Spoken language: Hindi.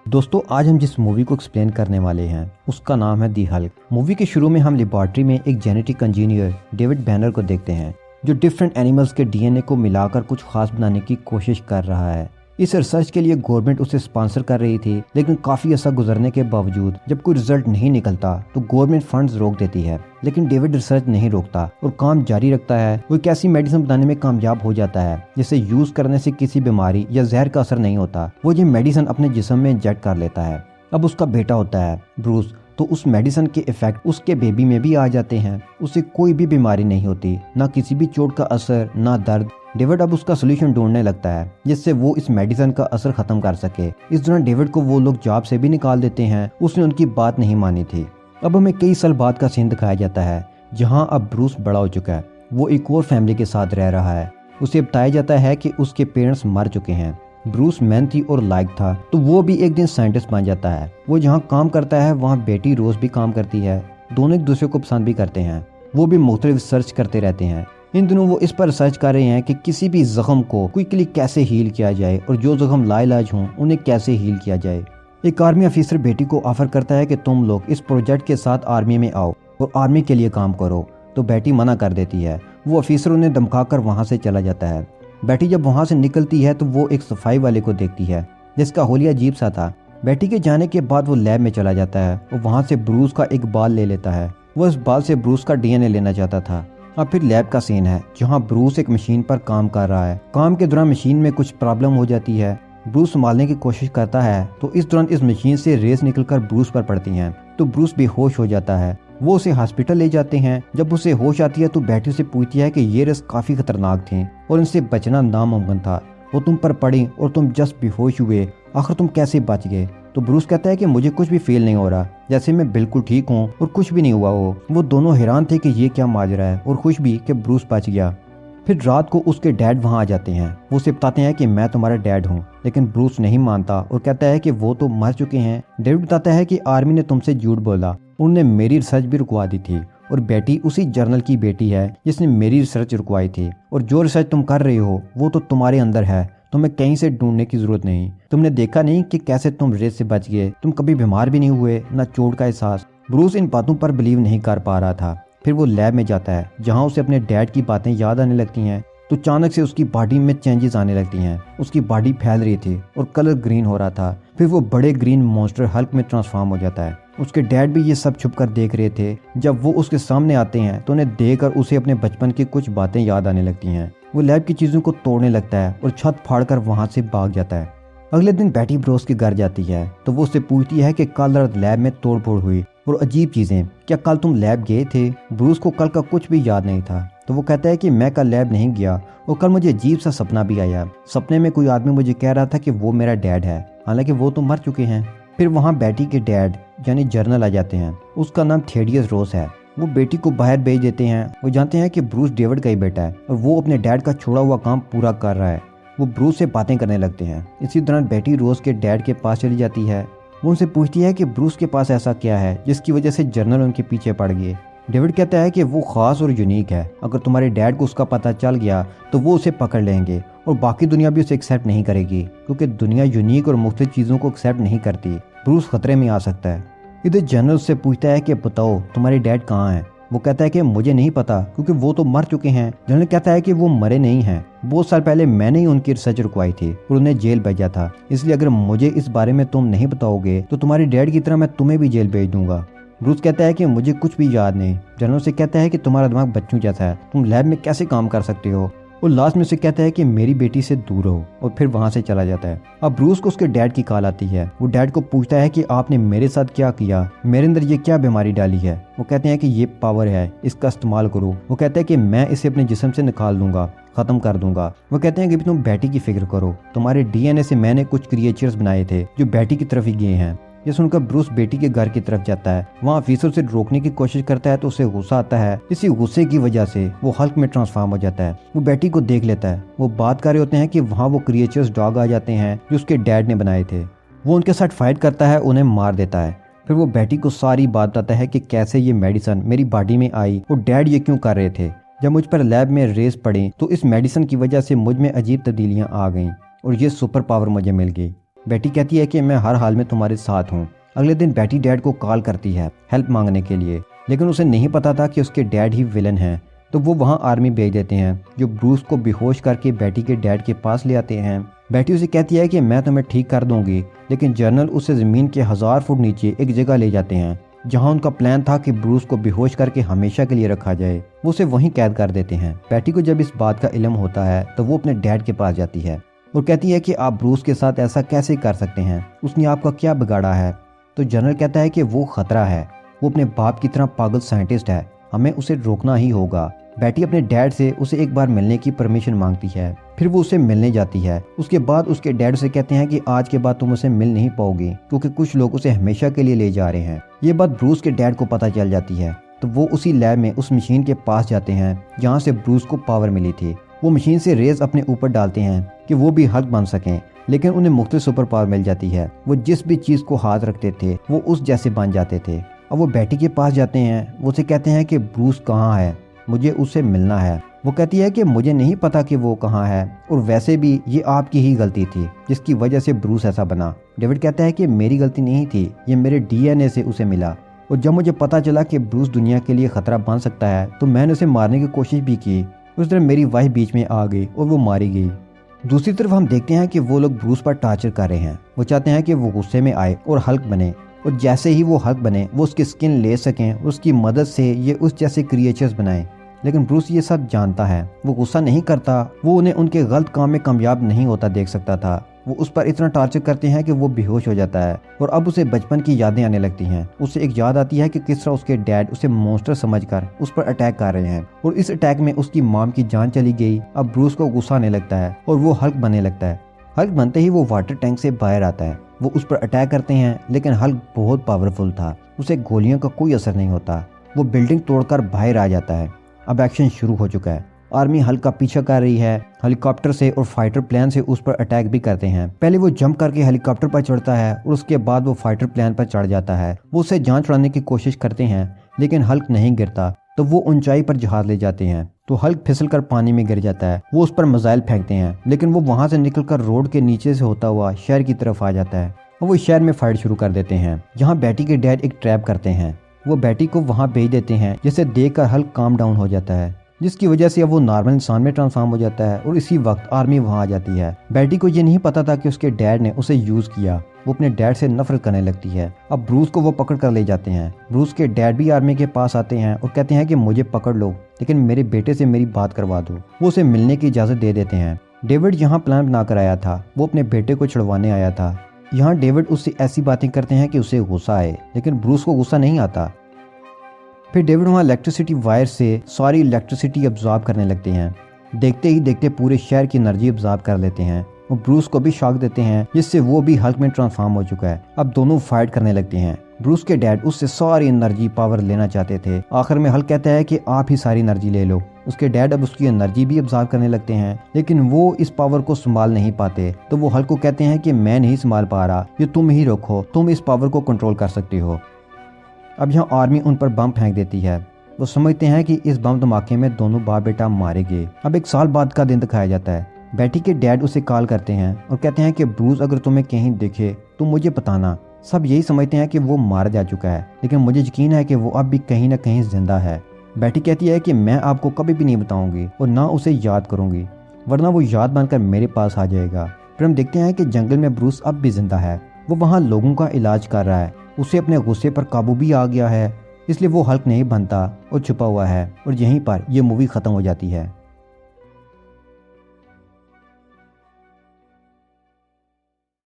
दोस्तों आज हम जिस मूवी को एक्सप्लेन करने वाले हैं उसका नाम है दी हल्क। मूवी के शुरू में हम लेबॉर्ट्री में एक जेनेटिक इंजीनियर डेविड बैनर को देखते हैं जो डिफरेंट एनिमल्स के डीएनए को मिलाकर कुछ खास बनाने की कोशिश कर रहा है। इस रिसर्च के लिए गवर्नमेंट उसे स्पॉन्सर कर रही थी, लेकिन काफी अर्सा गुजरने के बावजूद जब कोई रिजल्ट नहीं निकलता तो गवर्नमेंट फंड्स रोक देती है। लेकिन डेविड रिसर्च नहीं रोकता और काम जारी रखता है। वो एक ऐसी मेडिसिन बनाने में कामयाब हो जाता है जिसे यूज करने से किसी बीमारी या जहर का असर नहीं होता। वो ये मेडिसिन अपने जिस्म में इंजेक्ट कर लेता है। अब उसका बेटा होता है ब्रूस, तो उस मेडिसिन के इफेक्ट उसके बेबी में भी आ जाते हैं। उसे कोई भी बीमारी नहीं होती, ना किसी भी चोट का असर, ना दर्द। डेविड अब उसका सोल्यूशन ढूंढने लगता है जिससे वो इस मेडिसिन का असर खत्म कर सके। इस दौरान डेविड को वो लोग जॉब से भी निकाल देते हैं। उसने उनकी बात नहीं मानी थी। अब हमें कई साल बाद का सीन दिखाया जाता है जहाँ अब ब्रूस बड़ा हो चुका है। वो एक और फैमिली के साथ रह रहा है। उसे बताया जाता है कि उसके पेरेंट्स मर चुके हैं। ब्रूस मेहनती और लायक था, तो वो भी एक दिन साइंटिस्ट बन जाता है। वो जहाँ काम करता है वहाँ बेटी रोज भी काम करती है। दोनों एक दूसरे को पसंद भी करते हैं। वो भी मुख्तलिफ रिसर्च करते रहते हैं। इन दिनों वो इस पर रिसर्च कर रहे हैं कि किसी भी जख्म को क्विकली कैसे हील किया जाए और जो जख्म लाइलाज हों उन्हें कैसे हील किया जाए। एक आर्मी ऑफिसर बेटी को ऑफर करता है कि तुम लोग इस प्रोजेक्ट के साथ आर्मी में आओ और आर्मी के लिए काम करो, तो बेटी मना कर देती है। वो ऑफिसर उन्हें धमकाकर वहाँ से चला जाता है। बेटी जब वहाँ से निकलती है तो वो एक सफाई वाले को देखती है जिसका होलिया अजीब सा था। बेटी के जाने के बाद वो लैब में चला जाता है और वहाँ से ब्रूस का एक बाल ले लेता है। वो इस बाल से ब्रूस का डीएनए लेना चाहता था। अब फिर लैब का सीन है जहाँ ब्रूस एक मशीन पर काम कर रहा है। काम के दौरान मशीन में कुछ प्रॉब्लम हो जाती है। ब्रूस संभालने की कोशिश करता है तो इस दौरान इस मशीन से रेस निकलकर ब्रूस पर पड़ती हैं, तो ब्रूस बेहोश हो जाता है। वो उसे हॉस्पिटल ले जाते हैं। जब उसे होश आती है तो बेटी से पूछती है कि ये रेस काफी खतरनाक थी और इनसे बचना नामुमकिन था। वो तुम पर पड़ी और तुम जस्ट बेहोश हुए, आखिर तुम कैसे बच गए? तो ब्रूस कहता है कि मुझे कुछ भी फील नहीं हो रहा, जैसे मैं बिल्कुल ठीक हूँ और कुछ भी नहीं हुआ हो। वो दोनों हैरान थे कि ये क्या माजरा है और खुश भी कि ब्रूस बच गया। फिर रात को उसके डैड वहाँ आ जाते हैं। वो उसे बताते हैं कि मैं तुम्हारा डैड हूँ, लेकिन ब्रूस नहीं मानता और कहता है कि वो तो मर चुके हैं। डेविड बताता है कि आर्मी ने तुमसे झूठ बोला, उन्होंने मेरी रिसर्च भी रुकवा दी थी और बेटी उसी जर्नल की बेटी है जिसने मेरी रिसर्च रुकवाई थी। और जो रिसर्च तुम कर रहे हो वो तो तुम्हारे अंदर है, तुम्हें कहीं से ढूंढने की जरूरत नहीं। तुमने देखा नहीं कि कैसे तुम रेस से बच गए? तुम कभी बीमार भी नहीं हुए, ना चोट का एहसास। ब्रूस इन बातों पर बिलीव नहीं कर पा रहा था। फिर वो लैब में जाता है जहाँ उसे अपने डैड की बातें याद आने लगती हैं। तो अचानक से उसकी बॉडी में चेंजेस आने लगती हैं। उसकी बॉडी फैल रही थी और कलर ग्रीन हो रहा था। फिर वो बड़े ग्रीन मॉन्स्टर हल्क में ट्रांसफॉर्म हो जाता है। उसके डैड भी ये सब छुप कर देख रहे थे। जब वो उसके सामने आते हैं तो उन्हें देखकर उसे अपने बचपन की कुछ बातें याद आने लगती हैं। वो लैब की चीजों को तोड़ने लगता है और छत फाड़कर वहां से भाग जाता है। अगले दिन बेटी ब्रोस के घर जाती है तो वो उससे पूछती है कि कल रात लैब में तोड़ फोड़ हुई और अजीब चीजें, क्या कल तुम लैब गए थे? ब्रूस को कल का कुछ भी याद नहीं था। तो वो कहता है कि मैं कल लैब नहीं गया और कल मुझे अजीब सा सपना भी आया। सपने में कोई आदमी मुझे कह रहा था कि वो मेरा डैड है, हालांकि वो तो मर चुके हैं। फिर वहाँ बेटी के डैड यानी जर्नल आ जाते हैं। उसका नाम थेडियस रोस है। वो बेटी को बाहर भेज देते हैं। वो जानते हैं कि ब्रूस डेविड का ही बेटा है और वो अपने डैड का छोड़ा हुआ काम पूरा कर रहा है। वो ब्रूस से बातें करने लगते हैं। इसी दौरान बेटी रोज के डैड के पास चली जाती है। वो उनसे पूछती है कि ब्रूस के पास ऐसा क्या है जिसकी वजह से जर्नल उनके पीछे पड़ गए। डेविड कहता है कि वो खास और यूनिक है। अगर तुम्हारे डैड को उसका पता चल गया तो वो उसे पकड़ लेंगे और बाकी दुनिया भी उसे एक्सेप्ट नहीं करेगी, क्योंकि दुनिया यूनिक और मुख्तलिफ चीज़ों को एक्सेप्ट नहीं करती। ब्रूस खतरे में आ सकता है। इधर जनरल उससे पूछता है कि बताओ तुम्हारे डैड कहाँ हैं? वो कहता है कि मुझे नहीं पता क्योंकि वो तो मर चुके हैं। जनरल कहता है कि वो मरे नहीं हैं, बहुत साल पहले मैंने ही उनकी रिसर्च रुकवाई थी और उन्हें जेल भेजा था। इसलिए अगर मुझे इस बारे में तुम नहीं बताओगे तो तुम्हारे डैड की तरह मैं तुम्हें भी जेल भेज दूंगा। ब्रूस कहता है कि मुझे कुछ भी याद नहीं। जनरल से कहता है कि तुम्हारा दिमाग बच्चों जैसा है, तुम लैब में कैसे काम कर सकते हो? और लास्ट में से कहता है कि मेरी बेटी से दूर रहो और फिर वहां से चला जाता है। अब ब्रूस को उसके डैड की कॉल आती है। वो डैड को पूछता है कि आपने मेरे साथ क्या किया, मेरे अंदर ये क्या बीमारी डाली है? वो कहते हैं कि ये पावर है, इसका इस्तेमाल करो। वो कहते हैं कि मैं इसे अपने जिस्म से निकाल दूंगा, खत्म कर दूंगा। वो कहते हैं कि तुम बेटी की फिक्र करो, तुम्हारे डीएनए से मैंने कुछ क्रिएचर्स बनाए थे जो बेटी की तरफ ही गए हैं। ये सुनकर ब्रूस बेटी के घर की तरफ जाता है। वहाँ ऑफिसर से रोकने की कोशिश करता है तो उसे गुस्सा आता है। इसी गुस्से की वजह से वो हल्क में ट्रांसफॉर्म हो जाता है। वो बेटी को देख लेता है। वो बात कर रहे होते हैं कि वहाँ वो क्रिएचर्स डॉग आ जाते हैं जो उसके डैड ने बनाए थे। वो उनके साथ फाइट करता है, उन्हें मार देता है। फिर वो बेटी को सारी बात बताता है कि कैसे ये मेडिसिन मेरी बॉडी में आई और डैड ये क्यों कर रहे थे। जब मुझ पर लैब में रेस पड़ी तो इस मेडिसिन की वजह से मुझ में अजीब तब्दीलियाँ आ गईं और ये सुपर पावर मुझे मिल गई। बेटी कहती है कि मैं हर हाल में तुम्हारे साथ हूँ। अगले दिन बेटी डैड को कॉल करती है हेल्प मांगने के लिए, लेकिन उसे नहीं पता था कि उसके डैड ही विलन हैं। तो वो वहाँ आर्मी भेज देते हैं जो ब्रूस को बेहोश करके बेटी के डैड के पास ले आते हैं। बेटी उसे कहती है कि मैं तुम्हें ठीक कर दूंगी, लेकिन जनरल उसे ज़मीन के 1000 फुट नीचे एक जगह ले जाते हैं जहां उनका प्लान था कि ब्रूस को बेहोश करके हमेशा के लिए रखा जाए। वो उसे वहीं कैद कर देते हैं। बेटी को जब इस बात का इल्म होता है तो वो अपने डैड के पास जाती है और कहती है कि आप ब्रूस के साथ ऐसा कैसे कर सकते हैं, उसने आपका क्या बिगाड़ा है। तो जनरल कहता है कि वो खतरा है, वो अपने बाप की तरह पागल साइंटिस्ट है, हमें उसे रोकना ही होगा। बेटी अपने डैड से उसे एक बार मिलने की परमिशन मांगती है, फिर वो उसे मिलने जाती है। उसके बाद उसके डैड से कहते हैं कि आज के बाद तुम उसे मिल नहीं पाओगी क्योंकि कुछ लोग उसे हमेशा के लिए ले जा रहे हैं। ये बात ब्रूस के डैड को पता चल जाती है, तो वो उसी लैब में उस मशीन के पास जाते हैं जहाँ से ब्रूस को पावर मिली थी। वो मशीन से रेज अपने ऊपर डालते हैं कि वो भी हल्क बन सकें, लेकिन उन्हें मुख्तलिफ सुपर पावर मिल जाती है। वो जिस भी चीज़ को हाथ रखते थे वो उस जैसे बन जाते थे। अब वो बेटी के पास जाते हैं, वो उसे कहते हैं कि ब्रूस कहाँ है, मुझे उससे मिलना है। वो कहती है कि मुझे नहीं पता कि वो कहाँ है, और वैसे भी ये आपकी ही गलती थी जिसकी वजह से ब्रूस ऐसा बना। डेविड कहता है कि मेरी गलती नहीं थी, ये मेरे डीएनए से उसे मिला, और जब मुझे पता चला कि ब्रूस दुनिया के लिए खतरा बन सकता है तो मैंने उसे मारने की कोशिश भी की। उस तरह मेरी वाइफ बीच में आ गई और वो मारी गई। दूसरी तरफ हम देखते हैं कि वो लोग ब्रूस पर टॉर्चर कर रहे हैं। वो चाहते हैं कि वो गुस्से में आए और हल्क बने, और जैसे ही वो हल्क बने वो उसकी स्किन ले सकें और उसकी मदद से ये उस जैसे क्रिएचर्स बनाएं। लेकिन ब्रूस ये सब जानता है, वो गुस्सा नहीं करता, वो उन्हें उनके गलत काम में कामयाब नहीं होता देख सकता था। वो उस पर इतना टॉर्चर करते हैं कि वो बेहोश हो जाता है, और अब उसे बचपन की यादें आने लगती हैं। उसे एक याद आती है कि किस तरह उसके डैड उसे मॉन्स्टर समझकर उस पर अटैक कर रहे हैं, और इस अटैक में उसकी मॉम की जान चली गई। अब ब्रूस को गुस्सा आने लगता है और वो हल्क बनने लगता है। हल्क बनते ही वो वाटर टैंक से बाहर आता है। वो उस पर अटैक करते हैं, लेकिन हल्क बहुत पावरफुल था, उसे गोलियों का कोई असर नहीं होता। वो बिल्डिंग तोड़कर बाहर आ जाता है। अब एक्शन शुरू हो चुका है। आर्मी हल्क का पीछा कर रही है, हेलीकॉप्टर से और फाइटर प्लेन से उस पर अटैक भी करते हैं। पहले वो जंप करके हेलीकॉप्टर पर चढ़ता है और उसके बाद वो फाइटर प्लेन पर चढ़ जाता है। वो उसे जान छुड़ाने की कोशिश करते हैं, लेकिन हल्क नहीं गिरता, तो वो ऊंचाई पर जहाज ले जाते हैं। तो हल्क फिसलकर पानी में गिर जाता है। वो उस पर मिसाइल फेंकते हैं, लेकिन वो वहां से निकलकर रोड के नीचे से होता हुआ शहर की तरफ आ जाता है, और वो शहर में फाइट शुरू कर देते हैं जहाँ बेटी के डैड एक ट्रैप करते हैं। वो बेटी को वहां भेज देते हैं, जिसे देखकर हल्क काम डाउन हो जाता है, जिसकी वजह से अब वो नॉर्मल इंसान में ट्रांसफॉर्म हो जाता है। और इसी वक्त आर्मी वहां आ जाती है। बेटी को ये नहीं पता था कि उसके डैड ने उसे यूज किया। वो अपने डैड से नफरत करने लगती है। अब ब्रूस को वो पकड़ कर ले जाते हैं। ब्रूस के डैड भी आर्मी के पास आते हैं और कहते हैं कि मुझे पकड़ लो, लेकिन मेरे बेटे से मेरी बात करवा दो। वो उसे मिलने की इजाजत दे देते हैं। डेविड यहाँ प्लान बनाकर आया था, वो अपने बेटे को छुड़वाने आया था। यहाँ डेविड उससे ऐसी बातें करते हैं कि उसे गुस्सा आए, लेकिन ब्रूस को गुस्सा नहीं आता। फिर डेविड वहाँ इलेक्ट्रिसिटी वायर से सारी इलेक्ट्रिसिटी अब्जॉर्ब करने लगते हैं। देखते ही देखते पूरे शहर की एनर्जी अब्जॉर्ब कर लेते हैं और ब्रूस को भी शॉक देते हैं, जिससे वो भी हल्क में ट्रांसफॉर्म हो चुका है। अब दोनों फाइट करने लगते हैं। ब्रूस के डैड उससे सारी एनर्जी पावर लेना चाहते थे। आखिर में हल्क कहता है कि आप ही सारी एनर्जी ले लो। उसके डैड अब उसकी एनर्जी भी अब्जॉर्ब करने लगते हैं, लेकिन वो इस पावर को संभाल नहीं पाते। तो वो हल्क को कहते हैं कि मैं नहीं संभाल पा रहा, ये तुम ही रखो, तुम इस पावर को कंट्रोल कर सकते हो। अब यहाँ आर्मी उन पर बम फेंक देती है। वो समझते हैं कि इस बम धमाके में दोनों बाप बेटा मारे गए। अब 1 साल बाद का दिन दिखाया जाता है। बेटी के डैड उसे कॉल करते हैं और कहते हैं कि ब्रूस अगर तुम्हें कहीं दिखे तो मुझे बताना। सब यही समझते हैं कि वो मारा जा चुका है, लेकिन मुझे यकीन है कि वो अब भी कहीं ना कहीं जिंदा है। बेटी कहती है कि मैं आपको कभी भी नहीं बताऊंगी और ना उसे याद करूंगी, वरना वो याद बनकर मेरे पास आ जाएगा। फिर हम देखते हैं कि जंगल में ब्रूस अब भी जिंदा है। वो वहाँ लोगों का इलाज कर रहा है। उसे अपने गुस्से पर काबू भी आ गया है, इसलिए वो हल्क नहीं बनता और छुपा हुआ है। और यहीं पर यह मूवी खत्म हो जाती है।